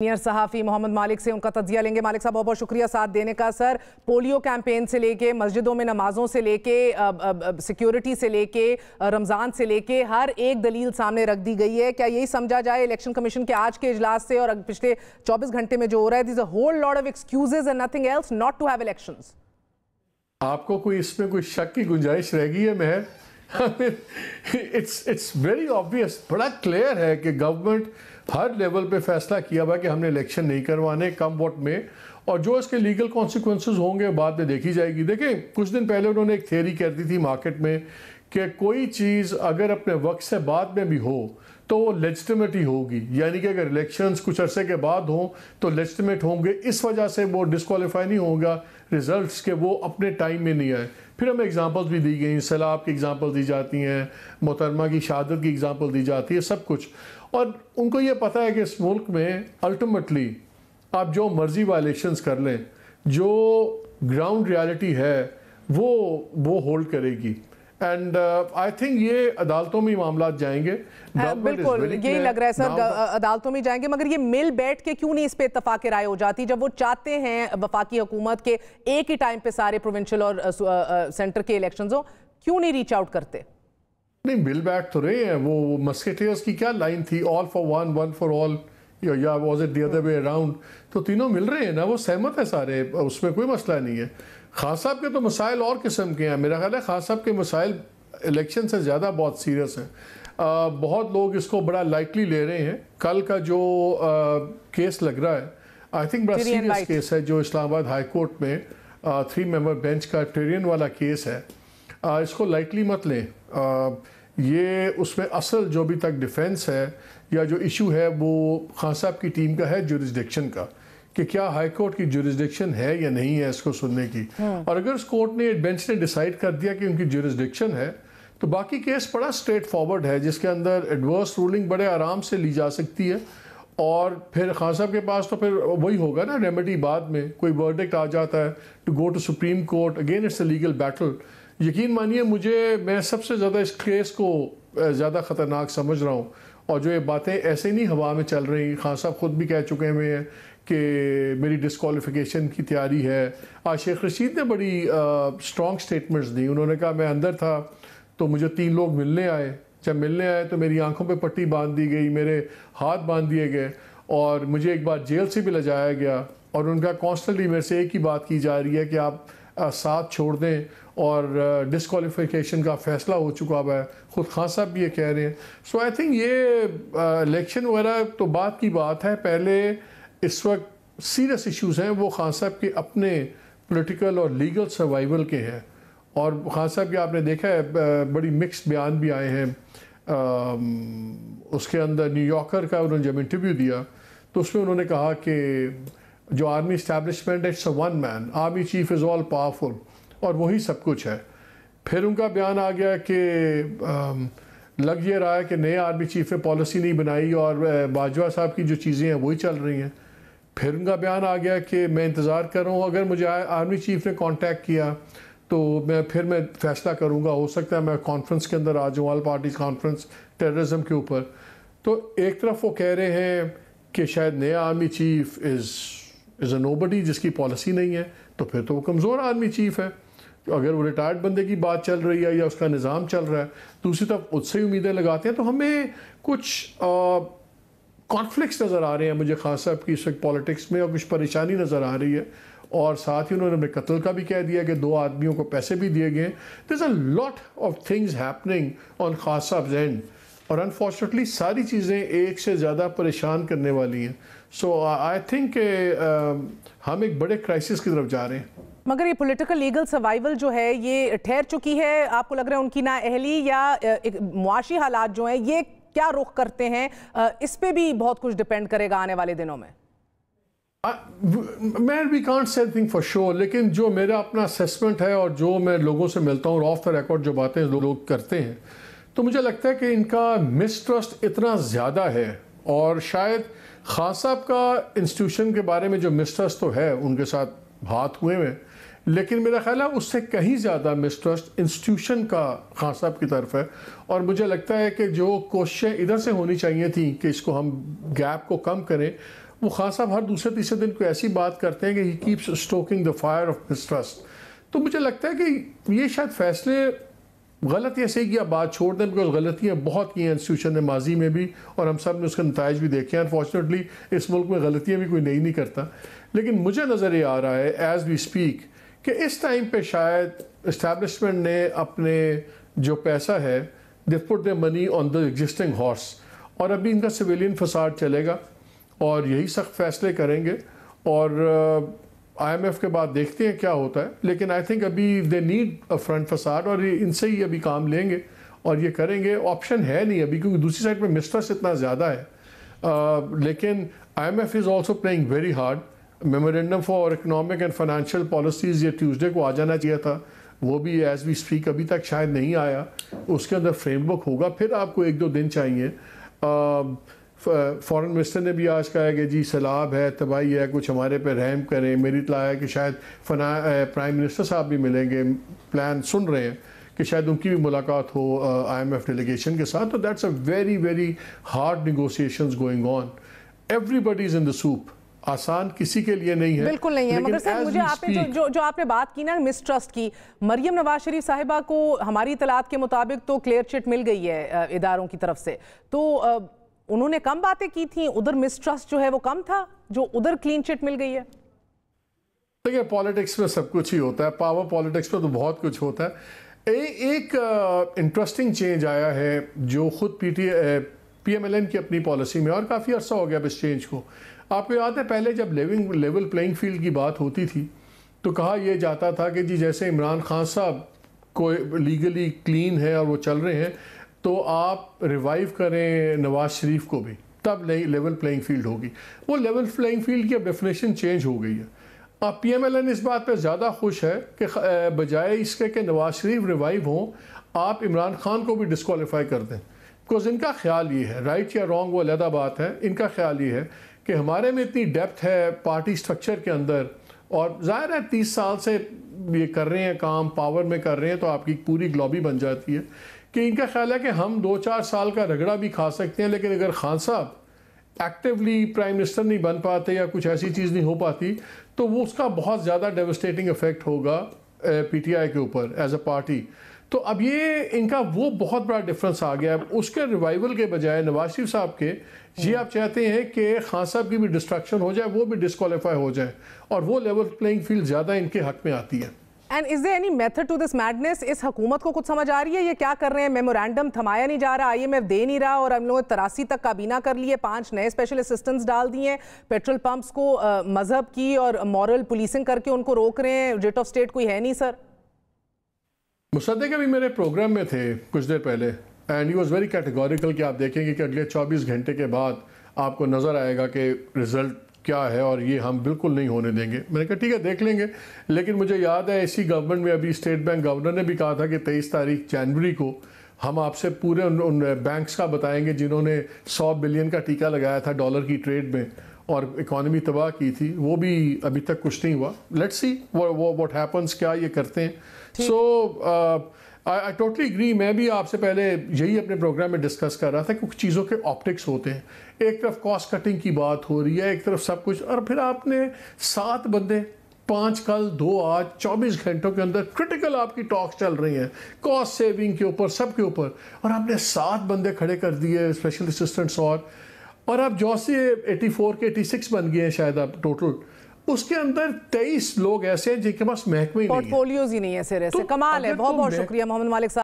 Senior सहाफ़ी मोहम्मद मालिक से उनका तज्जिया लेंगे। मालिक साहब बहुत बहुत शुक्रिया साथ देने का। सर, पोलियो कैंपेन से लेके मस्जिदों में नमाजों से लेके सिक्योरिटी से लेके रमज़ान से लेके हर एक दलील सामने रख दी गई है। क्या यही समझा जाए इलेक्शन कमीशन के आज के इजलास से और पिछले 24 घंटे में जो हो रहा है, this a whole lot of excuses and nothing else not to have elections? आपको कोई इसमें कोई शक की गुंजाइश रह गई है? महर इट्स वेरी ऑब्वियस, बड़ा क्लियर है कि गवर्नमेंट हर लेवल पे फैसला किया हुआ कि हमने इलेक्शन नहीं करवाने कम वोट में, और जो इसके लीगल कॉन्सिक्वेंसेस होंगे बाद में देखी जाएगी। देखें, कुछ दिन पहले उन्होंने एक थ्योरी कर दी थी मार्केट में कि कोई चीज़ अगर अपने वक्त से बाद में भी हो तो वो लेजिटिमेट ही होगी, यानी कि अगर इलेक्शंस कुछ अरसे के बाद हों तो लेजिटिमेट होंगे, इस वजह से वो डिस्क्वालीफाई नहीं होगा रिजल्ट्स के वो अपने टाइम में नहीं आए। फिर हमें एग्जांपल्स भी दी गई, सैलाब की एग्जांपल दी जाती हैं, मोहतरमा की शहादत की एग्जांपल दी जाती है, सब कुछ। और उनको ये पता है कि इस मुल्क में अल्टीमेटली आप जो मर्जी वायलेशंस कर लें, जो ग्राउंड रियलिटी है वो होल्ड करेगी। एंड आई थिंक ये अदालतों में मामला जाएंगे। बिल्कुल यही लग रहा है सर, अदालतों में जाएंगे। मगर ये मिल बैठ के क्यों नहीं इस पे इत्तफाक राय हो जाती, जब वो चाहते हैं वफाकी हुकूमत के एक ही टाइम पे सारे प्रोविंशियल और सेंटर के इलेक्शंस हो, क्यों नहीं रीच आउट करते? नहीं, मिल बैठ तो रहे हैं। वो मस्केटियर्स की क्या लाइन थी, all for one, one for all, या was it the other way around? तो तीनों मिल रहे हैं ना, वो सहमत है सारे, उसमें कोई मसला नहीं है। खान साहब के तो मसाइल और किस्म के हैं। मेरा ख्याल है खान साहब के मसाइल इलेक्शन से ज़्यादा बहुत सीरियस हैं। बहुत लोग इसको बड़ा लाइटली ले रहे हैं। कल का जो केस लग रहा है, आई थिंक बड़ा सीरियस केस है, जो इस्लामाबाद हाई कोर्ट में 3 मेंबर बेंच का टेरियन वाला केस है। इसको लाइटली मत लें। ये उसमें असल जो अभी तक डिफेंस है या जो इशू है वो खान साहब की टीम का है जुरिस्डिक्शन का, कि क्या हाई कोर्ट की जुरिस्डिक्शन है या नहीं है इसको सुनने की। और अगर उस कोर्ट ने, बेंच ने डिसाइड कर दिया कि उनकी जुरिस्डिक्शन है, तो बाकी केस बड़ा स्ट्रेट फॉरवर्ड है, जिसके अंदर एडवर्स रूलिंग बड़े आराम से ली जा सकती है। और फिर खान साहब के पास तो फिर वही होगा ना रेमेडी, बाद में कोई वर्डिक्ट आ जाता है to go to supreme court, again it's a legal battle. यकीन मानिए मैं सबसे ज़्यादा इस केस को ज़्यादा ख़तरनाक समझ रहा हूँ। और जो ये बातें ऐसे नहीं हवा में चल रही, खान साहब खुद भी कह चुके हुए हैं कि मेरी डिस्क्वालिफिकेशन की तैयारी है। आज शेख रशीद ने बड़ी स्ट्रॉन्ग स्टेटमेंट्स दी। उन्होंने कहा मैं अंदर था तो मुझे 3 लोग मिलने आए, जब मिलने आए तो मेरी आंखों पे पट्टी बांध दी गई, मेरे हाथ बांध दिए गए, और मुझे एक बार जेल से भी ले जाया गया। और उनका कॉन्स्टेंटली मेरे से एक ही बात की जा रही है कि आप साथ छोड़ दें, और डिस्क्वालिफिकेशन का फ़ैसला हो चुका है। ख़ुद खान साहब भी ये कह रहे हैं। सो आई थिंक ये इलेक्शन वगैरह तो बात की बात है। पहले इस वक्त सीरियस इश्यूज़ हैं वो खान साहब के अपने पॉलिटिकल और लीगल सर्वाइवल के हैं। और खान साहब के आपने देखा है बड़ी मिक्स्ड बयान भी आए हैं। उसके अंदर न्यूयॉर्कर का उन्होंने जब इंटरव्यू दिया तो उसमें उन्होंने कहा कि जो आर्मी इस्टेब्लिशमेंट है, it's a one man, army chief is all powerful, और वही सब कुछ है। फिर उनका बयान आ गया कि लग ये रहा है कि नए आर्मी चीफ ने पॉलिसी नहीं बनाई और बाजवा साहब की जो चीज़ें हैं वही चल रही हैं। फिर उनका बयान आ गया कि मैं इंतज़ार कर रहा हूँ, अगर मुझे आर्मी चीफ ने कांटेक्ट किया तो मैं फ़ैसला करूँगा, हो सकता है मैं कॉन्फ्रेंस के अंदर आ जाऊँ, ऑल पार्टीज कॉन्फ्रेंस टेररिज्म के ऊपर। तो एक तरफ वो कह रहे हैं कि शायद नया army chief is a nobody, जिसकी पॉलिसी नहीं है, तो फिर तो वो कमज़ोर आर्मी चीफ है। अगर वो रिटायर्ड बंदे की बात चल रही है या उसका निज़ाम चल रहा है, दूसरी तरफ उससे ही उम्मीदें लगाते हैं। तो हमें कुछ कॉन्फ्लिक्ट्स नज़र आ रहे हैं मुझे खान साहब की इस वक्त पॉलिटिक्स में, और कुछ परेशानी नज़र आ रही है। और साथ ही उन्होंने अपने कत्ल का भी कह दिया कि 2 आदमियों को पैसे भी दिए गए। There is a lot of things happening on Khan साहब एंड, और अनफॉर्चुनेटली सारी चीज़ें एक से ज़्यादा परेशान करने वाली हैं। सो आई थिंक हम एक बड़े क्राइसिस की तरफ जा रहे हैं। मगर ये पॉलिटिकल लीगल सर्वाइवल जो है ये ठहर चुकी है, आपको लग रहा है उनकी नाअहली या मुआशी हालात जो हैं ये क्या रुख करते हैं, इस पे भी बहुत कुछ डिपेंड करेगा आने वाले दिनों में? मैं we can't say anything for sure, लेकिन जो मेरा अपना असेसमेंट है और जो मैं लोगों से मिलता हूँ, ऑफ द रिकॉर्ड जो बातें लोग करते हैं, तो मुझे लगता है कि इनका मिसट्रस्ट इतना ज़्यादा है। और शायद खान साहब का इंस्टीट्यूशन के बारे में जो मिसट्रस्ट तो है, उनके साथ हाथ हुए हैं, लेकिन मेरा ख्याल है उससे कहीं ज़्यादा मिसट्रस्ट इंस्टीट्यूशन का खान साहब की तरफ है। और मुझे लगता है कि जो कोशिशें इधर से होनी चाहिए थी कि इसको हम गैप को कम करें, वो खान साहब हर दूसरे तीसरे दिन कोई ऐसी बात करते हैं कि he keeps stocking the fire of mistrust. तो मुझे लगता है कि ये शायद फैसले गलत या सही की बात छोड़ दें, बिकॉज गलतियाँ बहुत की हैं इंस्टीट्यूशन ने माजी में भी, और हम सब ने उसके नताइज भी देखे हैं। अनफॉर्चुनेटली इस मुल्क में गलतियाँ भी कोई नहीं करता, लेकिन मुझे नज़र ये आ रहा है एज वी स्पीक कि इस टाइम पे शायद इस्टेब्लिशमेंट ने अपने जो पैसा है they put the money on the existing horse, और अभी इनका सिविलियन फसाद चलेगा और यही सख्त फैसले करेंगे, और IMF के बाद देखते हैं क्या होता है। लेकिन आई थिंक अभी दे नीड अ फ्रंट फसाद, और इनसे ही अभी काम लेंगे और ये करेंगे। ऑप्शन है नहीं अभी, क्योंकि दूसरी साइड पे मिस्ट्रस्ट इतना ज़्यादा है। लेकिन IMF is also playing very hard. Memorandum for economic and financial policies ये ट्यूसडे को आ जाना चाहिए था, वो भी एज वी स्पीक अभी तक शायद नहीं आया। उसके अंदर फ्रेमवर्क होगा, फिर आपको 1-2 दिन चाहिए। फॉरेन मिनिस्टर ने भी आज कहा है कि जी सैलाब है, तबाही है, कुछ हमारे पे रहम करें। मेरी इत्तला है कि शायद प्राइम मिनिस्टर साहब भी मिलेंगे, प्लान सुन रहे हैं कि शायद उनकी भी मुलाकात हो IMF डेलीगेशन के साथ। तो that's a very very hard negotiations going on. Everybody is in the soup, आसान किसी के लिए नहीं है, बिल्कुल नहीं है। मगर सर मुझे आपने जो आपने बात की ना मिसट्रस्ट की, मरियम नवाज शरीफ साहिबा को हमारी इतलात के मुताबिक तो क्लियर चिट मिल गई है इदारों की तरफ से, तो उन्होंने कम बातें की थी, उधर मिसट्रस्ट जो है वो कम था, जो उधर क्लीन चिट मिल गई है। देखिए पॉलिटिक्स में सब कुछ ही होता है, पावर पॉलिटिक्स में तो बहुत कुछ होता है। एक इंटरेस्टिंग चेंज आया है जो खुद PMLN की अपनी पॉलिसी में, और काफ़ी अर्सा हो गया इस चेंज को। आपको याद है पहले जब लेवल प्लेइंग फील्ड की बात होती थी तो कहा यह जाता था कि जी जैसे इमरान खान साहब को लीगली क्लीन है और वो चल रहे हैं, तो आप रिवाइव करें नवाज शरीफ को भी, तब नई लेवल प्लेइंग फील्ड होगी। वो लेवल प्लेइंग फील्ड की अब डेफिनेशन चेंज हो गई है। अब PMLN इस बात पे ज़्यादा खुश है कि बजाय इसके कि नवाज शरीफ रिवाइव हों, आप इमरान खान को भी डिस्क्वालीफाई कर दें। बिकॉज इनका ख्याल ये है, राइट या रॉन्ग वो अलग बात है, इनका ख्याल ये है कि हमारे में इतनी डेप्थ है पार्टी स्ट्रक्चर के अंदर, और ज़ाहिर है 30 साल से ये कर रहे हैं काम, पावर में कर रहे हैं, तो आपकी पूरी ग्लोबी बन जाती है कि इनका ख्याल है कि हम 2-4 साल का रगड़ा भी खा सकते हैं, लेकिन अगर खान साहब एक्टिवली प्राइम मिनिस्टर नहीं बन पाते या कुछ ऐसी चीज़ नहीं हो पाती, तो वो उसका बहुत ज़्यादा डेवस्टेटिंग इफेक्ट होगा PTI के ऊपर एज अ पार्टी। तो अब ये इनका वो बहुत बड़ा डिफरेंस आ गया है। उसके रिवाइवल के बजाय नवाज शरीफ साहब के ये आप चाहते हैं कि खान साहब की भी डिस्ट्रक्शन हो जाए, वो भी डिस्क्वालीफाई हो जाए, और वो लेवल प्लेइंग फील्ड ज़्यादा इनके हक में आती है। And is there any method to this madness? इस हुकूमत को कुछ समझ आ रही है ये क्या कर रहे हैं? मेमोरेंडम थमाया नहीं जा रहा, IMF दे नहीं रहा, और हम लोगों ने 83 तक काबीना कर लिए, 5 नए स्पेशल असिस्टेंट्स डाल दिए, पेट्रोल पंप्स को मजहब की और मॉरल पुलिसिंग करके उनको रोक रहे हैं, रेट ऑफ स्टेट कोई है नहीं। सर मुसद्दिक अभी मेरे प्रोग्राम में थे कुछ देर पहले, and he was very categorical कि आप देखेंगे कि अगले 24 घंटे के बाद आपको नज़र आएगा कि रिजल्ट क्या है, और ये हम बिल्कुल नहीं होने देंगे। मैंने कहा ठीक है देख लेंगे, लेकिन मुझे याद है इसी गवर्नमेंट में अभी स्टेट बैंक गवर्नर ने भी कहा था कि 23 तारीख जनवरी को हम आपसे पूरे उन बैंक्स का बताएंगे जिन्होंने 100 बिलियन का टीका लगाया था डॉलर की ट्रेड में और इकॉनमी तबाह की थी, वो भी अभी तक कुछ नहीं हुआ। लेट्स सी व्हाट हैपन्स, क्या ये करते हैं। सो आई टोटली एग्री। मैं भी आपसे पहले यही अपने प्रोग्राम में डिस्कस कर रहा था कि कुछ चीज़ों के ऑप्टिक्स होते हैं। एक तरफ कॉस्ट कटिंग की बात हो रही है, एक तरफ सब कुछ, और फिर आपने 7 बंदे, 5 कल 2 आज, 24 घंटों के अंदर क्रिटिकल आपकी टॉक्स चल रही हैं कॉस्ट सेविंग के ऊपर, सब के ऊपर, और आपने 7 बंदे खड़े कर दिए स्पेशल असिस्टेंट्स, और आप जो से 84 के 86 बन गए हैं शायद आप टोटल, उसके अंदर 23 लोग ऐसे हैं जिनके पास महकमे ही नहीं है, पोर्टफोलियोज ही नहीं है सिरे से। कमाल है। बहुत बहुत शुक्रिया मोहम्मद मालिक साहब।